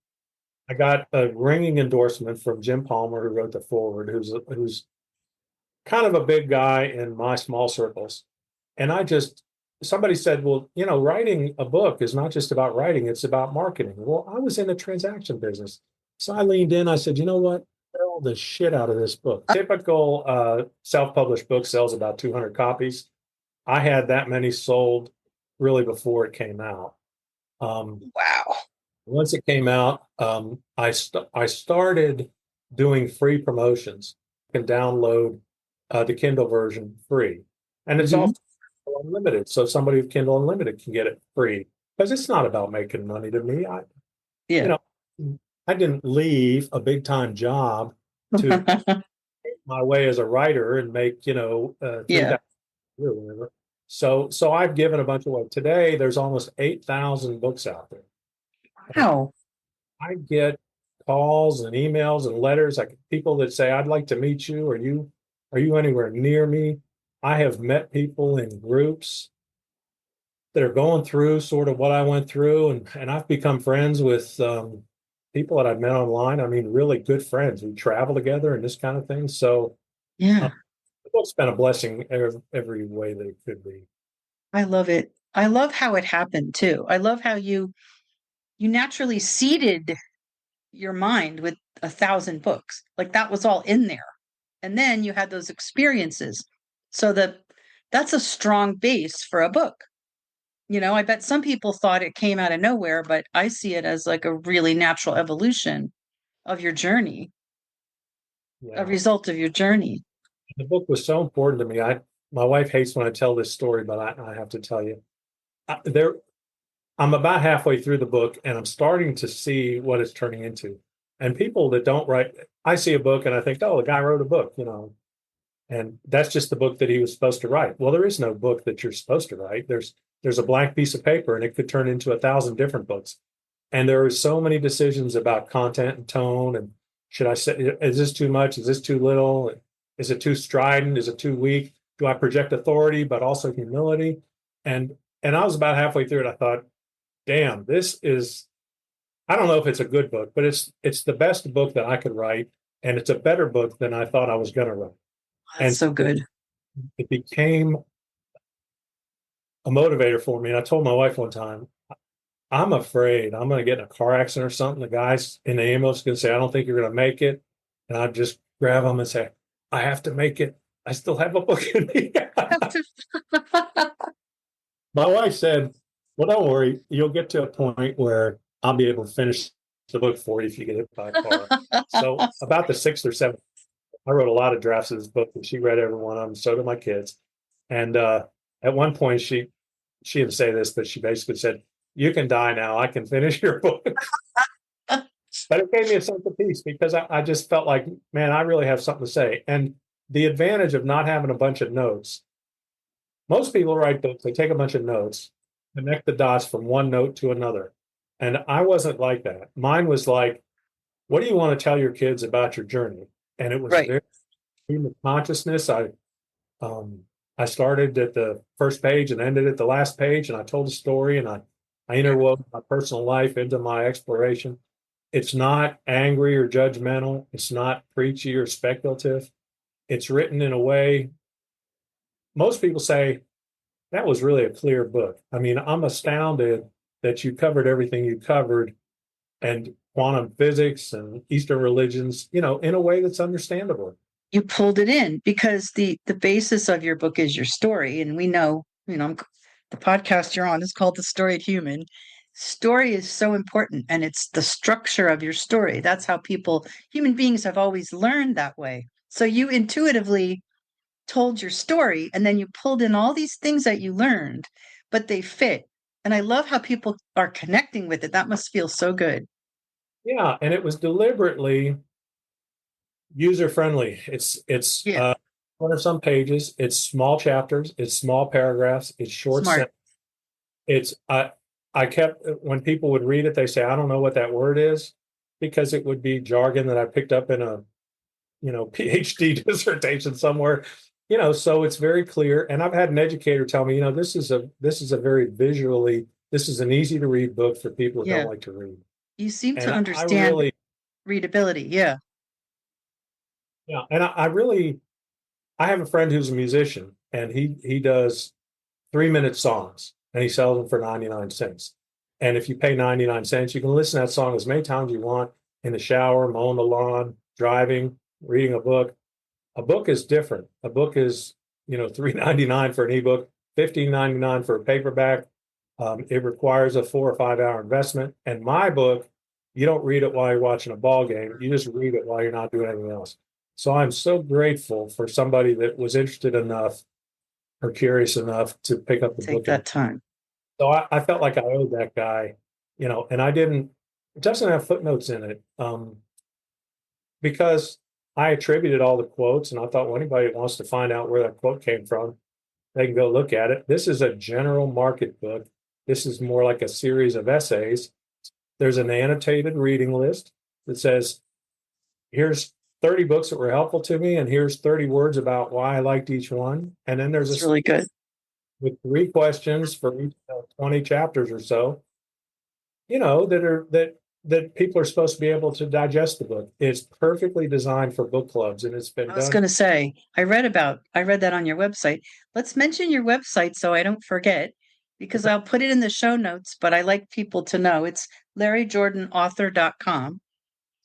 I got a ringing endorsement from Jim Palmer, who wrote the foreword, who's kind of a big guy in my small circles. And somebody said, "Well, writing a book is not just about writing, it's about marketing." Well, I was in the transaction business. So I leaned in, I said, "You know what? Sell the shit out of this book." Typical self-published book sells about 200 copies. I had that many sold really before it came out. Wow. Once it came out, I started doing free promotions. You can download the Kindle version free, and it's Hmm. also unlimited. So somebody with Kindle Unlimited can get it free because it's not about making money to me. You Yeah. know, I didn't leave a big time job to make my way as a writer and make 3,000 Yeah. or whatever. So I've given a bunch away. Today, there's almost 8,000 books out there. And Wow. I get calls and emails and letters, like people that say, "I'd like to meet you. Are you anywhere near me?" I have met people in groups that are going through sort of what I went through, and I've become friends with people that I've met online. I mean, really good friends. We travel together and this kind of thing. So Yeah. the book's been a blessing every way that it could be. I love it. I love how it happened too. I love how you naturally seeded your mind with 1,000 books. Like that was all in there. And then you had those experiences. So that's a strong base for a book. I bet some people thought it came out of nowhere, but I see it as like a really natural evolution of your journey, a Yeah, result of your journey. the book was so important to me. My wife hates when I tell this story, but I have to tell you. There, I'm about halfway through the book, and I'm starting to see what it's turning into. And people that don't write, I see a book and I think, "Oh, the guy wrote a book," and that's just the book that he was supposed to write. Well, there is no book that you're supposed to write. There's a blank piece of paper, and it could turn into 1,000 different books. And there are so many decisions about content and tone. And should I say, is this too much? Is this too little? Is it too strident? Is it too weak? Do I project authority but also humility? And I was about halfway through it. I thought, damn, this is. I don't know if it's a good book, but it's the best book that I could write, and it's a better book than I thought I was going to write. That's And so good. it became a motivator for me. And I told my wife one time, "I'm afraid I'm going to get in a car accident or something. The guys in the ambulance are going to say, 'I don't think you're going to make it.'" And I'd just grab them and say, "I have to make it. I still have a book in me." My wife said, "Well, don't worry. You'll get to a point where I'll be able to finish the book for you if you get hit by a car." So about the sixth or seventh, I wrote a lot of drafts of this book, and she read every one of them. So did my kids. And at one point, she didn't say this, but she basically said, "You can die now. I can finish your book." But it gave me a sense of peace because I just felt like, man, I really have something to say. And the advantage of not having a bunch of notes, most people write books, they take a bunch of notes, connect the dots from one note to another. And I wasn't like that. Mine was like, what do you want to tell your kids about your journey? And it was Right. very stream of consciousness. Um, I started at the first page and ended at the last page, and I told a story, and I interwove my personal life into my exploration. It's not angry or judgmental. It's not preachy or speculative. It's written in a way most people say that was really a clear book. I mean, I'm astounded that you covered everything you covered, and quantum physics and Eastern religions, in a way that's understandable. You pulled it in because the basis of your book is your story, and we know, the podcast you're on is called The Storied Human. Story is so important, and it's the structure of your story. That's how human beings have always learned that way. So you intuitively told your story, and then you pulled in all these things that you learned, but they fit. And I love how people are connecting with it. That must feel so good. Yeah, and it was deliberately user friendly. It's Yeah, one of some pages. It's small chapters. It's small paragraphs. It's short smart. sentences. It's I kept when people would read it, they say, I don't know what that word is, because it would be jargon that I picked up in a PhD dissertation somewhere. So it's very clear. And I've had an educator tell me, this is an easy to read book for people who Yeah, don't like to read. you seem to And I understand really, readability. Yeah, yeah, and I have a friend who's a musician, and he does 3-minute songs, and he sells them for 99 cents. And if you pay 99 cents, you can listen to that song as many times you want, in the shower, mowing the lawn, driving, reading a book. A book is different. A book is, $3.99 for an ebook, $15.99 for a paperback. It requires a 4 or 5 hour investment. And my book, you don't read it while you're watching a ball game. You just read it while you're not doing anything else. So I'm so grateful for somebody that was interested enough or curious enough to pick up the take book. And that time. so I felt like I owed that guy, and I didn't, it doesn't have footnotes in it, because I attributed all the quotes, and I thought, well, anybody that wants to find out where that quote came from, they can go look at it. This is a general market book. This is more like a series of essays. There's an annotated reading list that says, here's 30 books that were helpful to me, and here's 30 words about why I liked each one. And then there's It's a really good. with 3 questions for each 20 chapters or so, that people are supposed to be able to digest the book. It's perfectly designed for book clubs, and it's been I was done. going to say, I read that on your website. Let's mention your website so I don't forget, because I'll put it in the show notes, but I like people to know it's larryjordanauthor.com.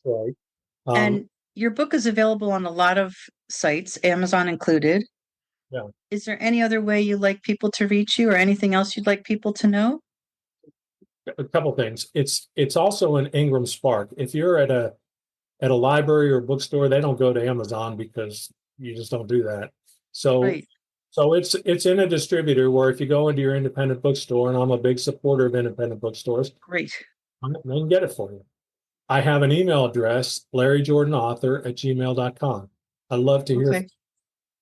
Right. And your book is available on a lot of sites, Amazon included. Yeah. Is there any other way you'd like people to reach you or anything else you'd like people to know? A couple things. It's also an Ingram Spark. If you're at a library or bookstore, they don't go to Amazon because you just don't do that. So Right. so it's in a distributor where if you go into your independent bookstore, and I'm a big supporter of independent bookstores, Great. they can get it for you. I have an email address, larryjordanauthor@gmail.com. I love to hear, Okay.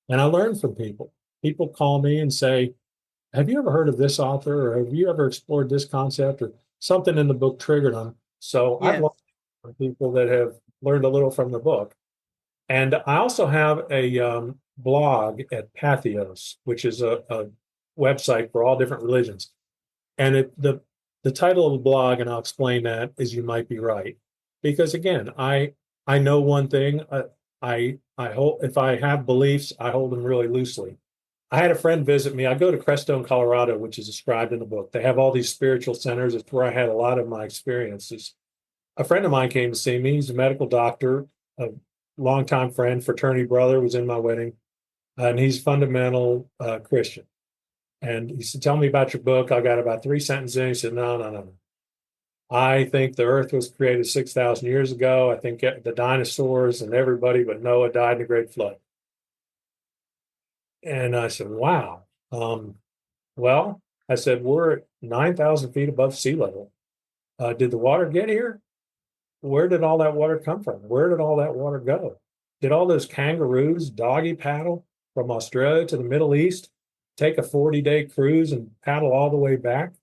and I learn from people. People call me and say, have you ever heard of this author, or have you ever explored this concept, or something in the book triggered them? So I've Yeah. learned from people that have learned a little from the book. And I also have a blog at Patheos, which is a website for all different religions. And the title of the blog, and I'll explain that, is "You Might Be Right," because again, I know one thing. I hold, if I have beliefs, I hold them really loosely. I had a friend visit me. I go to Crestone, Colorado, which is described in the book. They have all these spiritual centers. It's where I had a lot of my experiences. A friend of mine came to see me. He's a medical doctor, a longtime friend, fraternity brother, was in my wedding, and he's fundamental Christian. And he said, "Tell me about your book." I got about 3 sentences in. He said, "No, no, no. I think the earth was created 6,000 years ago. I think the dinosaurs and everybody but Noah died in the great flood." And I said, "Wow." Well, I said, "We're at 9,000 feet above sea level. Did the water get here? Where did all that water come from? Where did all that water go? Did all those kangaroos doggy paddle from Australia to the Middle East, take a 40-day cruise and paddle all the way back?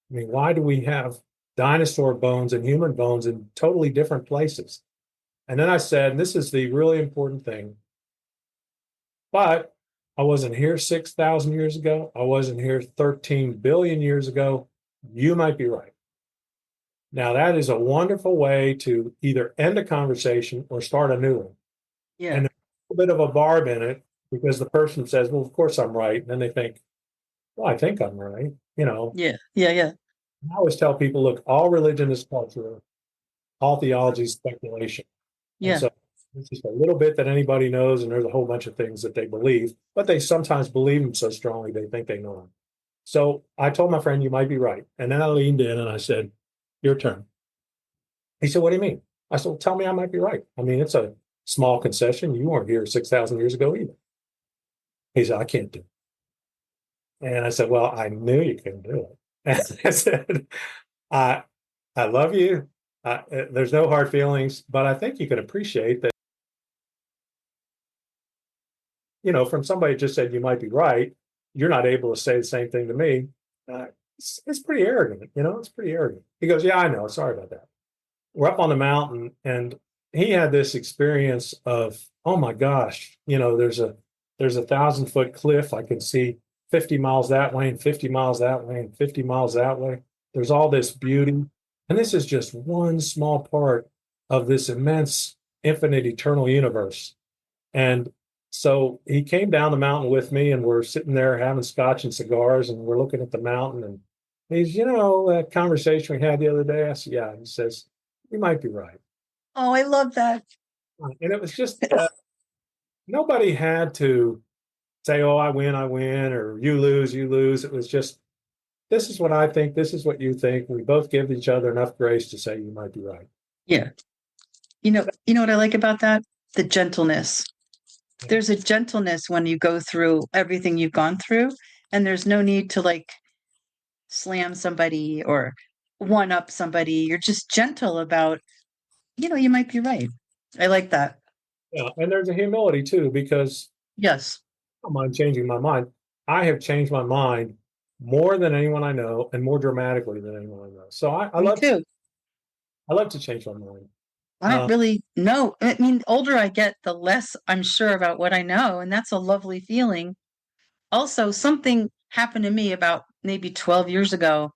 I mean, why do we have dinosaur bones and human bones in totally different places?" And then I said, and this is the really important thing, but I wasn't here 6,000 years ago. I wasn't here 13 billion years ago. You might be right. Now, that is a wonderful way to either end a conversation or start a new one. Yeah. And there's a little bit of a barb in it, because the person says, well, of course I'm right. And then they think, well, I think I'm right. Yeah. Yeah. Yeah. I always tell people, look, all religion is cultural. all theology is speculation. And Yeah. so it's just a little bit that anybody knows, and there's a whole bunch of things that they believe, but they sometimes believe them so strongly they think they know them. So I told my friend, you might be right. And then I leaned in and I said, your turn. He said, what do you mean? I said, well, tell me I might be right. I mean, it's a small concession. You weren't here 6,000 years ago either. He said, I can't do it. And I said, well, I knew you couldn't do it. And I said, I, I love you. There's no hard feelings, but I think you can appreciate that, from somebody who just said you might be right, you're not able to say the same thing to me. It's pretty arrogant, it's pretty arrogant. He goes, yeah, I know. Sorry about that. We're up on the mountain, and he had this experience of, oh my gosh, there's a 1,000-foot cliff. I can see 50 miles that way and 50 miles that way and 50 miles that way. There's all this beauty. And this is just one small part of this immense, infinite, eternal universe. And so he came down the mountain with me, and we're sitting there having scotch and cigars, and we're looking at the mountain. And he's, that conversation we had the other day. I said, yeah. He says, you might be right. Oh, I love that. And it was just nobody had to say, oh, I win, or you lose, you lose. It was just, this is what I think. This is what you think. We both give each other enough grace to say you might be right. Yeah. You know what I like about that? The gentleness. There's a gentleness when you go through everything you've gone through, and there's no need to like slam somebody or one up somebody. You're just gentle about, you might be right. I like that. Yeah. And there's a humility too, because Yes. I don't mind changing my mind. I have changed my mind more than anyone I know and more dramatically than anyone I know. So Me too. I love to change my mind. I don't really know. I mean, older I get, the less I'm sure about what I know, and that's a lovely feeling. Also, something happened to me about maybe 12 years ago.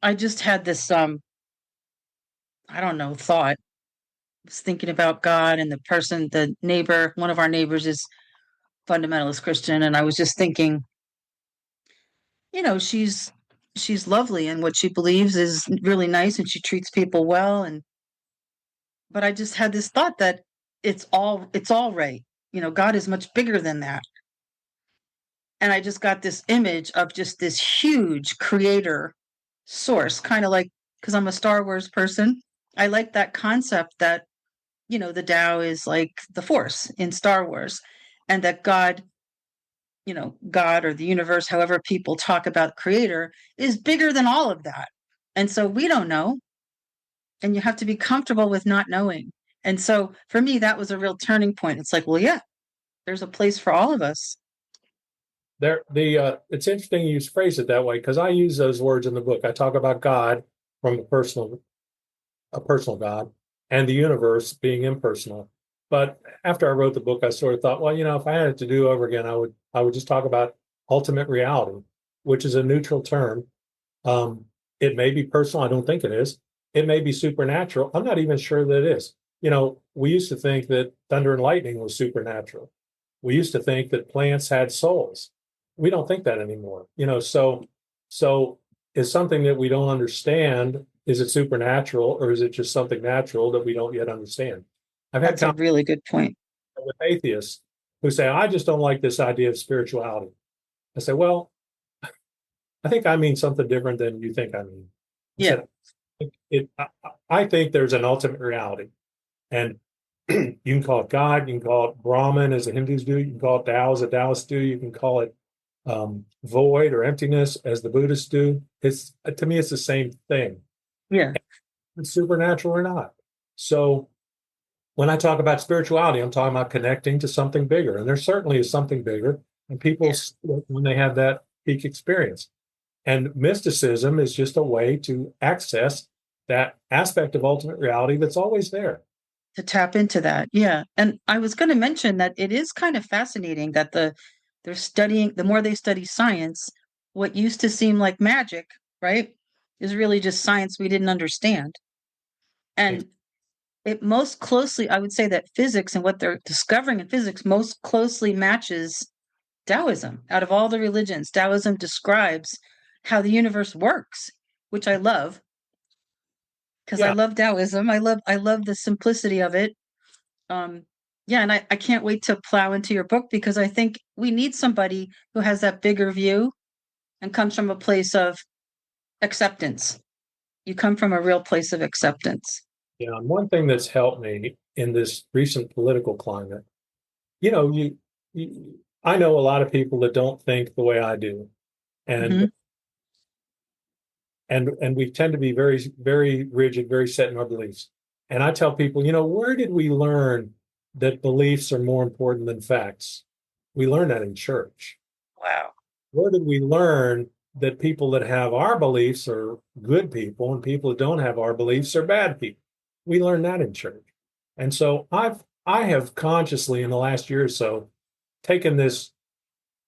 I just had this I don't know, thought. I was thinking about God and the neighbor, one of our neighbors is fundamentalist Christian, and I was just thinking, she's lovely and what she believes is really nice and she treats people well, and but I just had this thought that it's all right. God is much bigger than that. And I just got this image of just this huge creator source, kind of like, because I'm a Star Wars person, I like that concept that, the Tao is like the force in Star Wars, and that God or the universe, however people talk about creator, is bigger than all of that. And so we don't know. And you have to be comfortable with not knowing. And so for me, that was a real turning point. It's like, well, yeah, there's a place for all of us. It's interesting you phrase it that way, because I use those words in the book. I talk about God from a personal God, and the universe being impersonal. But after I wrote the book, I sort of thought, well, if I had it to do over again, I would just talk about ultimate reality, which is a neutral term. It may be personal. I don't think it is. It may be supernatural. I'm not even sure that it is. We used to think that thunder and lightning was supernatural. We used to think that plants had souls. We don't think that anymore. So is something that we don't understand, is it supernatural, or is it just something natural that we don't yet understand? I've had That's a really good point. with atheists who say, I just don't like this idea of spirituality. I say, well, I think I mean something different than you think I mean. Yeah. I think there's an ultimate reality. And you can call it God, you can call it Brahman as the Hindus do, you can call it Tao as the Taoists do, you can call it void or emptiness as the Buddhists do. To me, it's the same thing. Yeah. It's supernatural or not. So when I talk about spirituality, I'm talking about connecting to something bigger. And there certainly is something bigger. And people, when they have that peak experience. And mysticism is just a way to access that aspect of ultimate reality that's always there. To tap into that. Yeah. And I was going to mention that it is kind of fascinating that the more they study science, what used to seem like magic, right, is really just science we didn't understand. And it most closely, I would say that physics and what they're discovering in physics most closely matches Taoism. Out of all the religions, Taoism describes how the universe works, which I love. because I Yeah. love Taoism. I love the simplicity of it. Um, yeah, and I can't wait to plow into your book because I think we need somebody who has that bigger view and comes from a place of acceptance. You come from a real place of acceptance. Yeah. And one thing that's helped me in this recent political climate, you know, I know a lot of people that don't think the way I do. And Hmm. and we tend to be very, very rigid, very set in our beliefs. And I tell people, where did we learn that beliefs are more important than facts? We learned that in church. Wow. Where did we learn that people that have our beliefs are good people and people that don't have our beliefs are bad people? We learned that in church. And so I have consciously in the last year or so taken this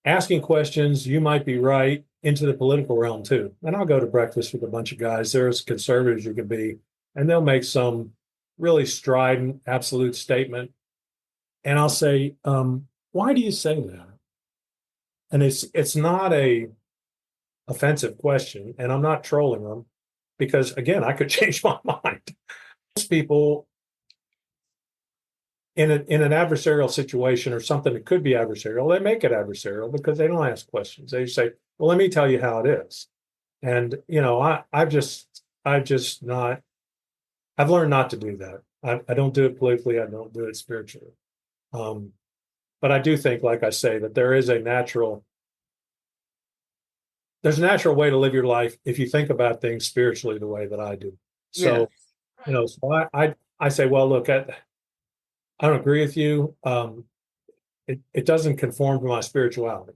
asking questions, you might be right, into the political realm too. And I'll go to breakfast with a bunch of guys. They're as conservative as you can be, and they'll make some really strident, absolute statement. And I'll say, why do you say that? And it's not a offensive question, and I'm not trolling them because again, I could change my mind. Most people in an adversarial situation or something that could be adversarial, they make it adversarial because they don't ask questions. They say, "Well, let me tell you how it is." And I've just not. I've learned not to do that. I don't do it politically. I don't do it spiritually. Um, but I do think, like I say, that there's a natural way to live your life if you think about things spiritually the way that I do. Yeah. So, so I say, well, look, I don't agree with you. It doesn't conform to my spirituality.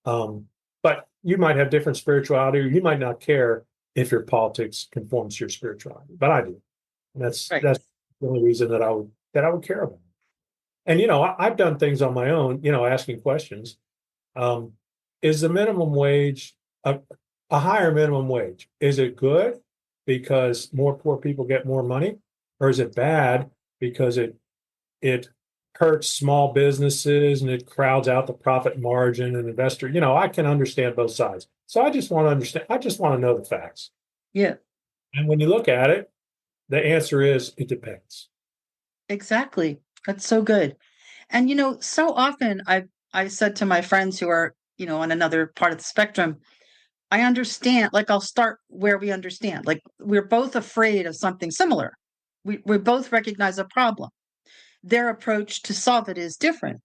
But you might have different spirituality, or you might not care if your politics conforms to your spirituality. But I do. And Right. that's the only reason that I would care about it. And I've done things on my own, asking questions. Um, is the minimum wage a higher minimum wage? Is it good because more poor people get more money, or is it bad because it hurts small businesses and it crowds out the profit margin and investor? I can understand both sides. So I just want to understand. I just want to know the facts. Yeah, And when you look at it, the answer is it depends. exactly. That's so good. And so often I said to my friends who are, on another part of the spectrum, I understand, like I'll start where we understand. Like we're both afraid of something similar. We both recognize a problem. Their approach to solve it is different.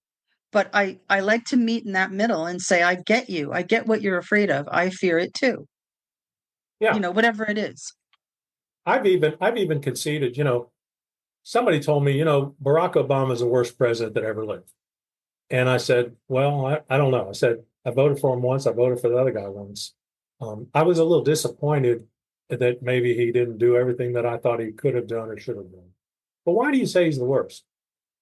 But I like to meet in that middle and say, I get you. I get what you're afraid of. I fear it too. Yeah, Whatever it is. I've even conceded. Somebody told me, Barack Obama is the worst president that ever lived. And I said, well, I don't know. I said, I voted for him once. I voted for the other guy once. I was a little disappointed that maybe he didn't do everything that I thought he could have done or should have done. But why do you say he's the worst?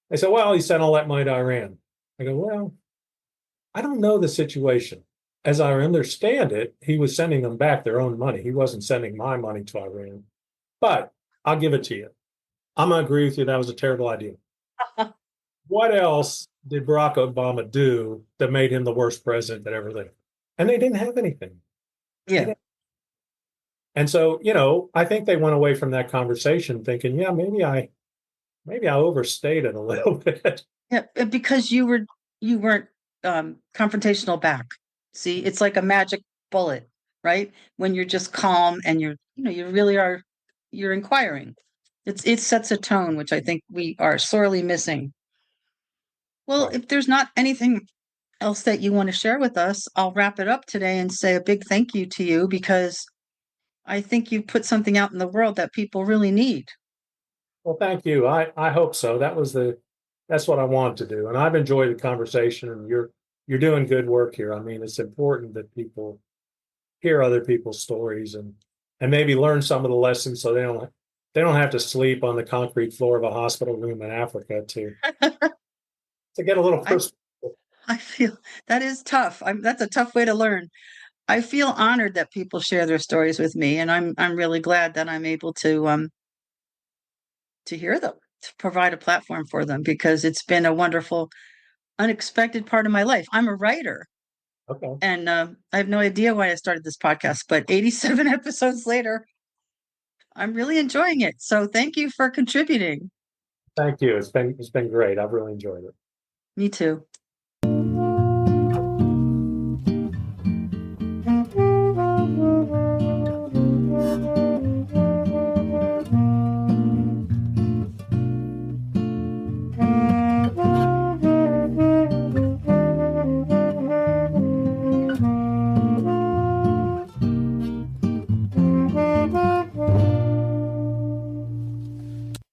They said, well, he sent all that money to Iran. I go, well, I don't know the situation. As I understand it, he was sending them back their own money. He wasn't sending my money to Iran. But I'll give it to you. I'm going to agree with you. That was a terrible idea. What else did Barack Obama do that made him the worst president that ever lived? And they didn't have anything. They Yeah. didn't. And so, I think they went away from that conversation thinking, yeah, maybe I overstated a little bit. Yeah. Because you weren't confrontational back. See, it's like a magic bullet, right? When you're just calm and you really are you're inquiring. It sets a tone, which I think we are sorely missing. Well, Right. if there's not anything else that you want to share with us, I'll wrap it up today and say a big thank you to you because I think you put something out in the world that people really need. Well, thank you. I hope so. That's what I wanted to do. And I've enjoyed the conversation, and you're doing good work here. I mean, it's important that people hear other people's stories and maybe learn some of the lessons so they don't have to sleep on the concrete floor of a hospital room in Africa to get a little I perspective. I feel that is tough. That's a tough way to learn. I feel honored that people share their stories with me, and I'm really glad that I'm able to hear them, to provide a platform for them because it's been a wonderful, unexpected part of my life. I'm a writer, Okay. and I have no idea why I started this podcast, but 87 episodes later, I'm really enjoying it. So thank you for contributing. Thank you. It's been great. I've really enjoyed it. Me too.